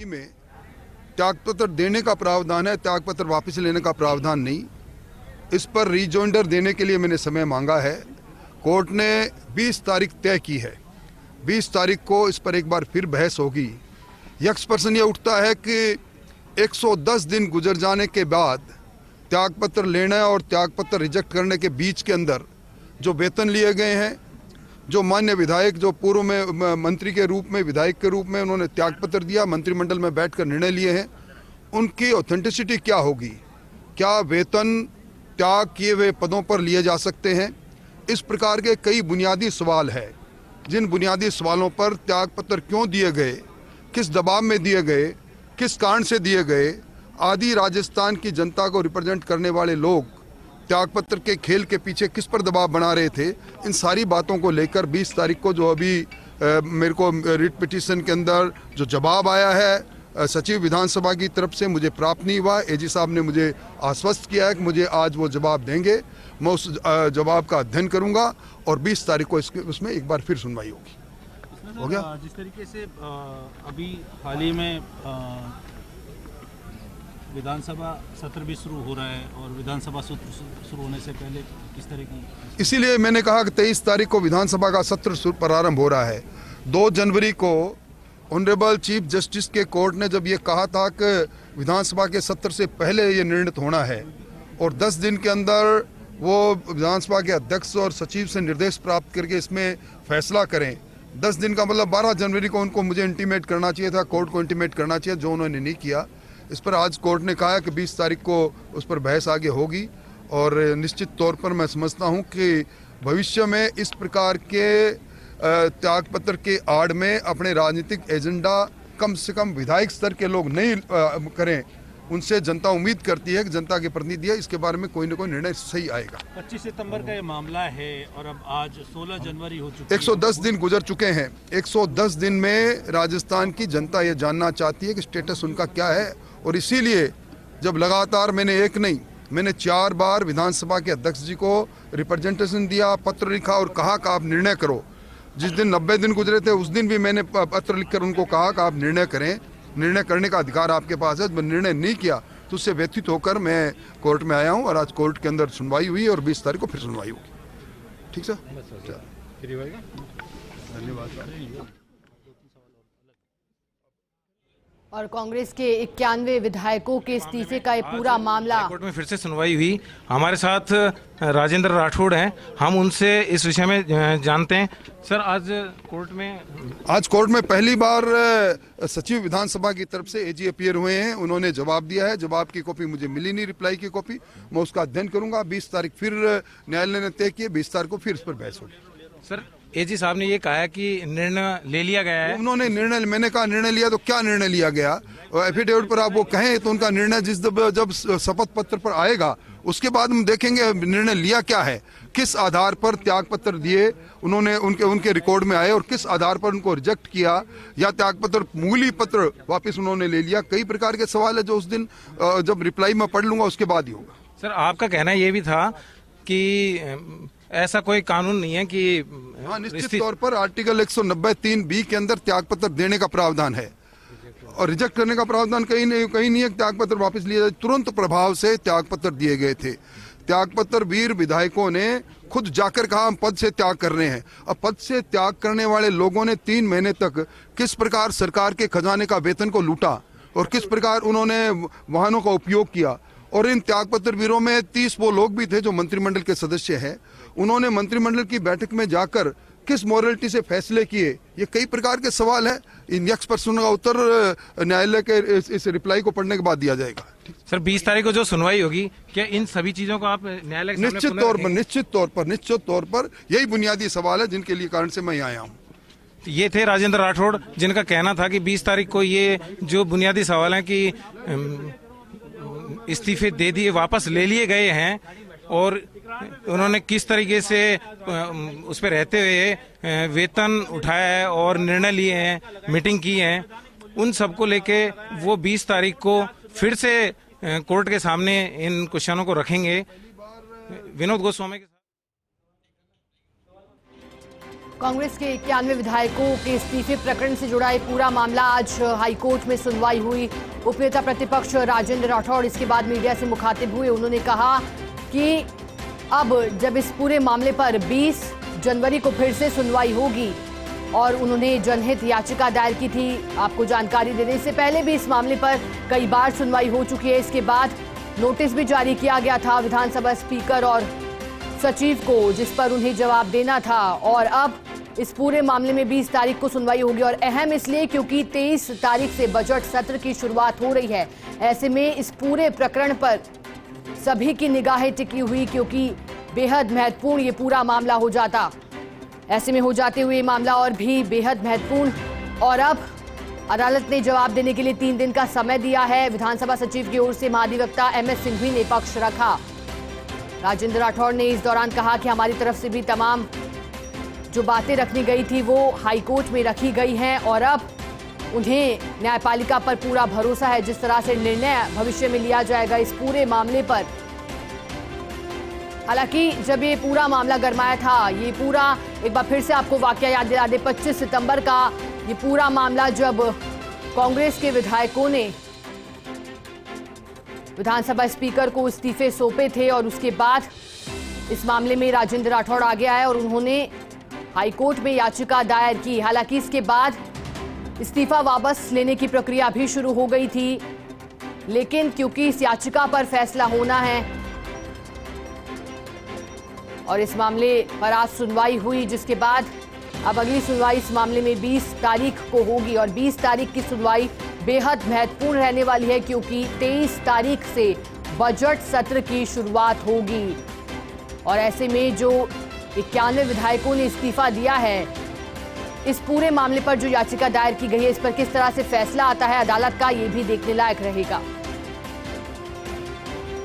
में त्यागपत्र देने का प्रावधान है, त्यागपत्र वापस लेने का प्रावधान नहीं। इस पर रिजोइंडर देने के लिए मैंने समय मांगा है। कोर्ट ने 20 तारीख तय की है। 20 तारीख को इस पर एक बार फिर बहस होगी। यक्ष प्रश्न ये उठता है कि 110 दिन गुजर जाने के बाद त्यागपत्र लेना और त्यागपत्र रिजेक्ट करने के बीच के अंदर जो वेतन लिए गए हैं, जो मान्य विधायक, जो पूर्व में मंत्री के रूप में, विधायक के रूप में उन्होंने त्यागपत्र दिया, मंत्रिमंडल में बैठकर निर्णय लिए हैं, उनकी ऑथेंटिसिटी क्या होगी? क्या वेतन त्याग किए हुए पदों पर लिए जा सकते हैं? इस प्रकार के कई बुनियादी सवाल है। जिन बुनियादी सवालों पर त्यागपत्र क्यों दिए गए, किस दबाव में दिए गए, किस कारण से दिए गए, आदि राजस्थान की जनता को रिप्रेजेंट करने वाले लोग त्यागपत्र के खेल के पीछे किस पर दबाव बना रहे थे, इन सारी बातों को लेकर 20 तारीख को जो अभी मेरे को रिट पिटीशन के अंदर जो जवाब आया है सचिव विधानसभा की तरफ से मुझे प्राप्त नहीं हुआ। एजी साहब ने मुझे आश्वस्त किया है कि मुझे आज वो जवाब देंगे। मैं उस जवाब का अध्ययन करूंगा और 20 तारीख को उसमें एक बार फिर सुनवाई होगी। हो गया? जिस तरीके से अभी हाल ही में विधानसभा सत्र भी शुरू हो रहा है और विधानसभा सत्र शुरू होने से पहले किस तरह की, इसीलिए मैंने कहा कि 23 तारीख को विधानसभा का सत्र प्रारंभ हो रहा है। 2 जनवरी को ऑनरेबल चीफ जस्टिस के कोर्ट ने जब ये कहा था कि विधानसभा के सत्र से पहले ये निर्णित होना है और 10 दिन के अंदर वो विधानसभा के अध्यक्ष और सचिव से निर्देश प्राप्त करके इसमें फैसला करें। 10 दिन का मतलब 12 जनवरी को उनको मुझे इंटीमेट करना चाहिए था, कोर्ट को इंटीमेट करना चाहिए, जो उन्होंने नहीं किया। इस पर आज कोर्ट ने कहा कि 20 तारीख को उस पर बहस आगे होगी और निश्चित तौर पर मैं समझता हूं कि भविष्य में इस प्रकार के त्यागपत्र के आड़ में अपने राजनीतिक एजेंडा कम से कम विधायक स्तर के लोग नहीं करें। उनसे जनता उम्मीद करती है कि जनता के प्रतिनिधि है, इसके बारे में कोई न कोई निर्णय सही आएगा। 25 सितंबर का ये मामला है और अब आज 16 जनवरी हो चुकी है। 110 दिन गुजर चुके हैं। 110 दिन में राजस्थान की जनता ये जानना चाहती है कि स्टेटस उनका क्या है और इसीलिए जब लगातार मैंने 4 बार विधानसभा के अध्यक्ष जी को रिप्रेजेंटेशन दिया, पत्र लिखा और कहा कि आप निर्णय करो। जिस दिन 90 दिन गुजरे थे उस दिन भी मैंने पत्र लिखकर उनको कहा कि आप निर्णय करें, निर्णय करने का अधिकार आपके पास है। जब निर्णय नहीं किया तो उससे व्यथित होकर मैं कोर्ट में आया हूं और आज कोर्ट के अंदर सुनवाई हुई और 20 तारीख को फिर सुनवाई होगी। ठीक सर? धन्यवाद। और कांग्रेस के 91 विधायकों के इस्तीफे का ये पूरा मामला कोर्ट में फिर से सुनवाई हुई। हमारे साथ राजेंद्र राठौड़ हैं, हम उनसे इस विषय में जानते हैं। सर, आज कोर्ट में पहली बार सचिव विधानसभा की तरफ से एजी अपीयर हुए हैं। उन्होंने जवाब दिया है। जवाब की कॉपी मुझे मिली नहीं, रिप्लाई की कॉपी। मैं उसका अध्ययन करूंगा। 20 तारीख फिर न्यायालय ने तय किए, 20 तारीख को फिर इस पर बहस होगी। सर, एजी साहब ने ये कहा है कि निर्णय ले लिया गया है। उन्होंने निर्णय, मैंने कहा निर्णय लिया तो क्या निर्णय लिया गया? एफिडेविट पर आप वो कहें तो उनका निर्णय जब शपथ पत्र पर आएगा उसके बाद हम देखेंगे निर्णय लिया क्या है, किस आधार पर त्यागपत्र दिए उन्होंने, उनके रिकॉर्ड में आए और किस आधार पर उनको रिजेक्ट किया या त्यागपत्र मूली पत्र वापस उन्होंने ले लिया। कई प्रकार के सवाल है जो उस दिन जब रिप्लाई में पढ़ लूंगा उसके बाद ही होगा। सर, आपका कहना ये भी था कि ऐसा कोई कानून नहीं है कि निश्चित तौर पर आर्टिकल 190(3)(b) के अंदर त्यागपत्र देने का प्रावधान है और रिजेक्ट करने का प्रावधान कहीं नहीं है। त्यागपत्र वापस लिए जाए, तुरंत प्रभाव से त्यागपत्र दिए गए थे। त्यागपत्र वीर विधायकों ने खुद जाकर कहा हम पद से त्याग कर रहे हैं। अब पद से त्याग करने वाले लोगों ने 3 महीने तक किस प्रकार सरकार के खजाने का वेतन को लूटा और किस प्रकार उन्होंने वाहनों का उपयोग किया। और इन त्यागपत्र वीरों में 30 वो लोग भी थे जो मंत्रिमंडल के सदस्य हैं। उन्होंने मंत्रिमंडल की बैठक में जाकर किस मॉरलिटी से फैसले किए, ये कई प्रकार के सवाल है। इन यक्ष प्रश्नों का उत्तर न्यायालय के इस रिप्लाई को पढ़ने के बाद दिया जाएगा। सर, 20 तारीख को जो सुनवाई होगी, क्या इन सभी चीजों को आप न्यायालय के सामने निश्चित तौर पर यही बुनियादी सवाल है जिनके लिए कारण से मैं यहाँ आया हूँ। ये थे राजेंद्र राठौड़, जिनका कहना था कि 20 तारीख को ये जो बुनियादी सवाल है कि इस्तीफे दे दिए, वापस ले लिए गए हैं और उन्होंने किस तरीके से उस पर रहते हुए वेतन उठाया है और निर्णय लिए हैं, मीटिंग की है, उन सबको लेके वो 20 तारीख को फिर से कोर्ट के सामने इन क्वेश्चनों को रखेंगे। विनोद गोस्वामी के साथ। कांग्रेस के 91 विधायकों के इस्तीफे प्रकरण से जुड़ा ये पूरा मामला आज हाईकोर्ट में सुनवाई हुई। उपनेता प्रतिपक्ष राजेंद्र राठौड़ इसके बाद मीडिया से मुखातिब हुए। उन्होंने कहा कि अब जब इस पूरे मामले पर 20 जनवरी को फिर से सुनवाई होगी और उन्होंने जनहित याचिका दायर की थी। आपको जानकारी देने से पहले भी इस मामले पर कई बार सुनवाई हो चुकी है। इसके बाद नोटिस भी जारी किया गया था विधानसभा स्पीकर और सचिव को, जिस पर उन्हें जवाब देना था। और अब इस पूरे मामले में 20 तारीख को सुनवाई होगी और अहम इसलिए क्योंकि 23 तारीख से बजट सत्र की शुरुआत हो रही है। ऐसे में इस पूरे प्रकरण पर सभी की निगाहें टिकी हुई, क्योंकि बेहद महत्वपूर्ण ये पूरा मामला हो जाता। ऐसे में हो जाते हुए मामला और भी बेहद महत्वपूर्ण। और अब अदालत ने जवाब देने के लिए 3 दिन का समय दिया है। विधानसभा सचिव की ओर से महाधिवक्ता MS सिंघवी ने पक्ष रखा। राजेंद्र राठौड़ ने इस दौरान कहा कि हमारी तरफ से भी तमाम जो बातें रखनी गई थी वो हाईकोर्ट में रखी गई हैं और अब उन्हें न्यायपालिका पर पूरा भरोसा है। जिस तरह से निर्णय भविष्य में लिया जाएगा इस पूरे मामले पर। हालांकि जब ये पूरा मामला गरमाया था, ये पूरा एक बार फिर से आपको वाकया याद दिला दे, 25 सितंबर का ये पूरा मामला जब कांग्रेस के विधायकों ने विधानसभा स्पीकर को इस्तीफे सौंपे थे और उसके बाद इस मामले में राजेंद्र राठौड़ आगे आए और उन्होंने हाईकोर्ट में याचिका दायर की। हालांकि इसके बाद इस्तीफा वापस लेने की प्रक्रिया भी शुरू हो गई थी, लेकिन क्योंकि इस याचिका पर फैसला होना है और इस मामले पर आज सुनवाई हुई, जिसके बाद अब अगली सुनवाई इस मामले में 20 तारीख को होगी। और 20 तारीख की सुनवाई बेहद महत्वपूर्ण रहने वाली है, क्योंकि 23 तारीख से बजट सत्र की शुरुआत होगी। और ऐसे में जो 91 विधायकों ने इस्तीफा दिया है, इस पूरे मामले पर जो याचिका दायर की गई है, इस पर किस तरह से फैसला आता है अदालत का, ये भी देखने लायक रहेगा।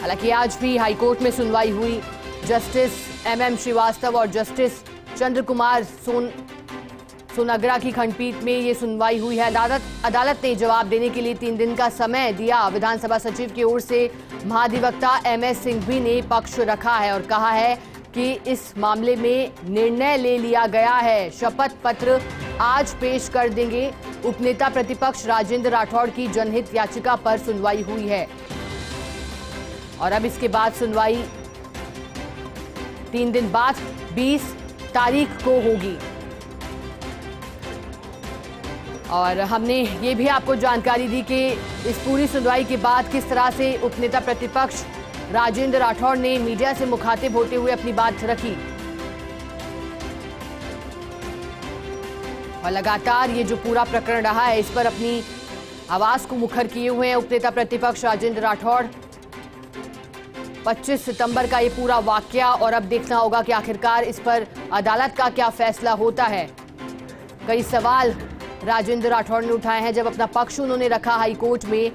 हालांकि आज भी हाईकोर्ट में सुनवाई हुई। जस्टिस MM श्रीवास्तव और जस्टिस चंद्र कुमार सोनाग्रा की खंडपीठ में ये सुनवाई हुई है। अदालत ने जवाब देने के लिए 3 दिन का समय दिया। विधानसभा सचिव की ओर से महाधिवक्ता MS सिंघवी ने पक्ष रखा है और कहा है कि इस मामले में निर्णय ले लिया गया है। शपथ पत्र आज पेश कर देंगे। उपनेता प्रतिपक्ष राजेंद्र राठौड़ की जनहित याचिका पर सुनवाई हुई है और अब इसके बाद सुनवाई 3 दिन बाद 20 तारीख को होगी। और हमने ये भी आपको जानकारी दी कि इस पूरी सुनवाई के बाद किस तरह से उपनेता प्रतिपक्ष राजेंद्र राठौड़ ने मीडिया से मुखातिब होते हुए अपनी बात रखी। और लगातार ये जो पूरा प्रकरण रहा है, इस पर अपनी आवाज को मुखर किए हुए हैं उपनेता प्रतिपक्ष राजेंद्र राठौड़। 25 सितंबर का ये पूरा वाकया और अब देखना होगा कि आखिरकार इस पर अदालत का क्या फैसला होता है। कई सवाल राजेंद्र राठौड़ ने उठाए हैं जब अपना पक्ष उन्होंने रखा हाईकोर्ट में।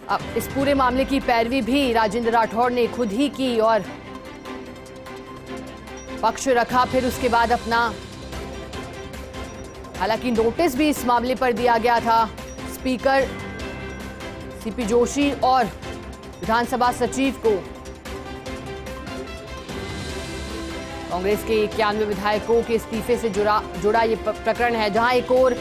अब इस पूरे मामले की पैरवी भी राजेंद्र राठौड़ ने खुद ही की और पक्ष रखा, फिर उसके बाद अपना, हालांकि नोटिस भी इस मामले पर दिया गया था स्पीकर CP जोशी और विधानसभा सचिव को। कांग्रेस के 91 विधायकों के इस्तीफे से जुड़ा ये प्रकरण है, जहां एक और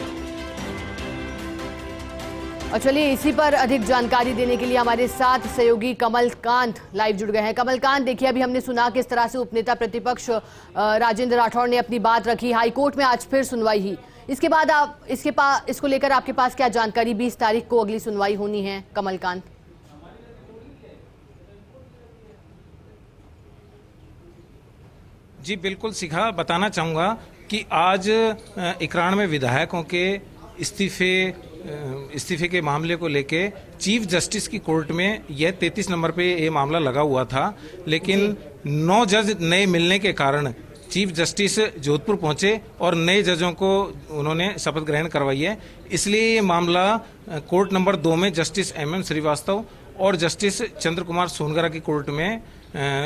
चलिए इसी पर अधिक जानकारी देने के लिए हमारे साथ सहयोगी कमलकांत लाइव जुड़ गए हैं। कमलकांत, देखिए अभी हमने सुना किस तरह से उपनेता प्रतिपक्ष राजेंद्र राठौड़ ने अपनी बात रखी। हाईकोर्ट में आज फिर सुनवाई हुई। इसके बाद आप इसको लेकर आपके पास क्या जानकारी? 20 तारीख को अगली सुनवाई होनी है। कमलकांत जी बिल्कुल शिखा, बताना चाहूँगा कि आज 91 विधायकों के इस्तीफे के मामले को लेके चीफ जस्टिस की कोर्ट में यह 33 नंबर पे ये मामला लगा हुआ था, लेकिन 9 जज नए मिलने के कारण चीफ जस्टिस जोधपुर पहुंचे और नए जजों को उन्होंने शपथ ग्रहण करवाई है। इसलिए ये मामला कोर्ट नंबर 2 में जस्टिस MM श्रीवास्तव और जस्टिस चंद्र कुमार सोनगरा की कोर्ट में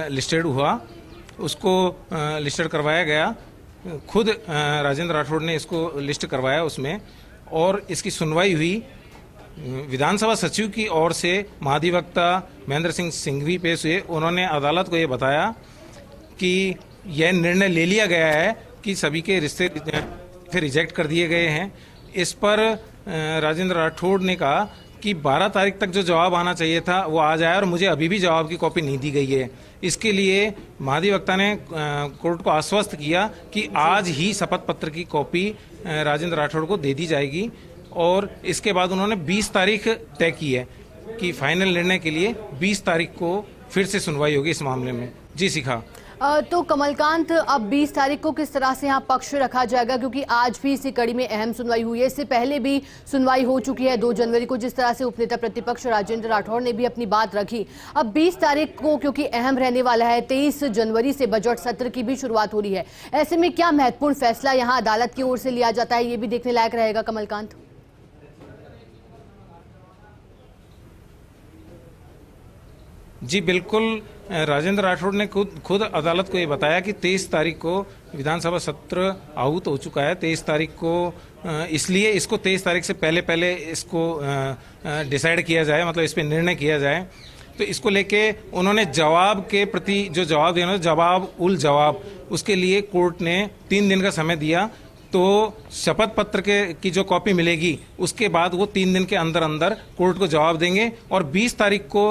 लिस्टेड हुआ, उसको लिस्टेड करवाया गया। खुद राजेंद्र राठौड़ ने इसको लिस्ट करवाया उसमें, और इसकी सुनवाई हुई। विधानसभा सचिव की ओर से महाधिवक्ता महेंद्र सिंह सिंघवी पेश हुए। उन्होंने अदालत को ये बताया कि यह निर्णय ले लिया गया है कि सभी के रिश्ते फिर रिजेक्ट कर दिए गए हैं। इस पर राजेंद्र राठौड़ ने कहा कि 12 तारीख तक जो जवाब आना चाहिए था वो आ जाए और मुझे अभी भी जवाब की कॉपी नहीं दी गई है। इसके लिए महाधिवक्ता ने कोर्ट को आश्वस्त किया कि आज ही शपथ पत्र की कॉपी राजेंद्र राठौड़ को दे दी जाएगी और इसके बाद उन्होंने 20 तारीख तय की है कि फाइनल निर्णय के लिए 20 तारीख को फिर से सुनवाई होगी इस मामले में। जी शिखा। तो कमलकांत, अब 20 तारीख को किस तरह से यहाँ पक्ष रखा जाएगा, क्योंकि आज भी इसी कड़ी में अहम सुनवाई हुई है। इससे पहले भी सुनवाई हो चुकी है 2 जनवरी को, जिस तरह से उपनेता प्रतिपक्ष राजेंद्र राठौड़ ने भी अपनी बात रखी। अब 20 तारीख को क्योंकि अहम रहने वाला है, 23 जनवरी से बजट सत्र की भी शुरुआत हो रही है। ऐसे में क्या महत्वपूर्ण फैसला यहाँ अदालत की ओर से लिया जाता है, ये भी देखने लायक रहेगा कमलकांत। जी बिल्कुल, राजेंद्र राठौड़ ने खुद अदालत को ये बताया कि 23 तारीख को विधानसभा सत्र आहूत हो चुका है। 23 तारीख को इसलिए इसको 23 तारीख से पहले इसको डिसाइड किया जाए, मतलब इस पर निर्णय किया जाए। तो इसको लेके उन्होंने जवाब के प्रति जो जवाब देना, जवाब उल जवाब, उसके लिए कोर्ट ने 3 दिन का समय दिया। तो शपथ पत्र की जो कॉपी मिलेगी उसके बाद वो 3 दिन के अंदर अंदर कोर्ट को जवाब देंगे और 20 तारीख को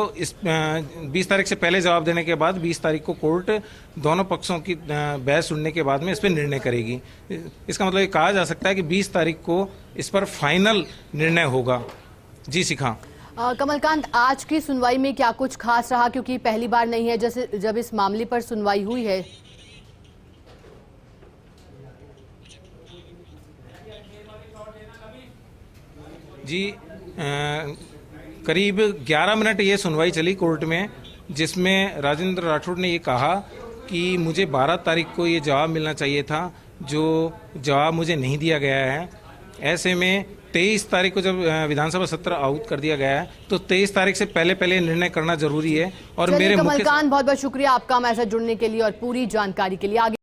20 तारीख से पहले जवाब देने के बाद 20 तारीख को कोर्ट दोनों पक्षों की बहस सुनने के बाद में इस पर निर्णय करेगी। इसका मतलब ये कहा जा सकता है कि 20 तारीख को इस पर फाइनल निर्णय होगा। जी शिखा। कमलकांत, आज की सुनवाई में क्या कुछ खास रहा, क्योंकि पहली बार नहीं है जैसे जब इस मामले पर सुनवाई हुई है। जी करीब 11 मिनट ये सुनवाई चली कोर्ट में, जिसमें राजेंद्र राठौड़ ने ये कहा कि मुझे 12 तारीख को ये जवाब मिलना चाहिए था, जो जवाब मुझे नहीं दिया गया है। ऐसे में 23 तारीख को जब विधानसभा सत्र आहूत कर दिया गया है तो 23 तारीख से पहले निर्णय करना जरूरी है। और मेरे कमलकांत, बहुत बहुत शुक्रिया आपका हमारे साथ जुड़ने के लिए और पूरी जानकारी के लिए। आगे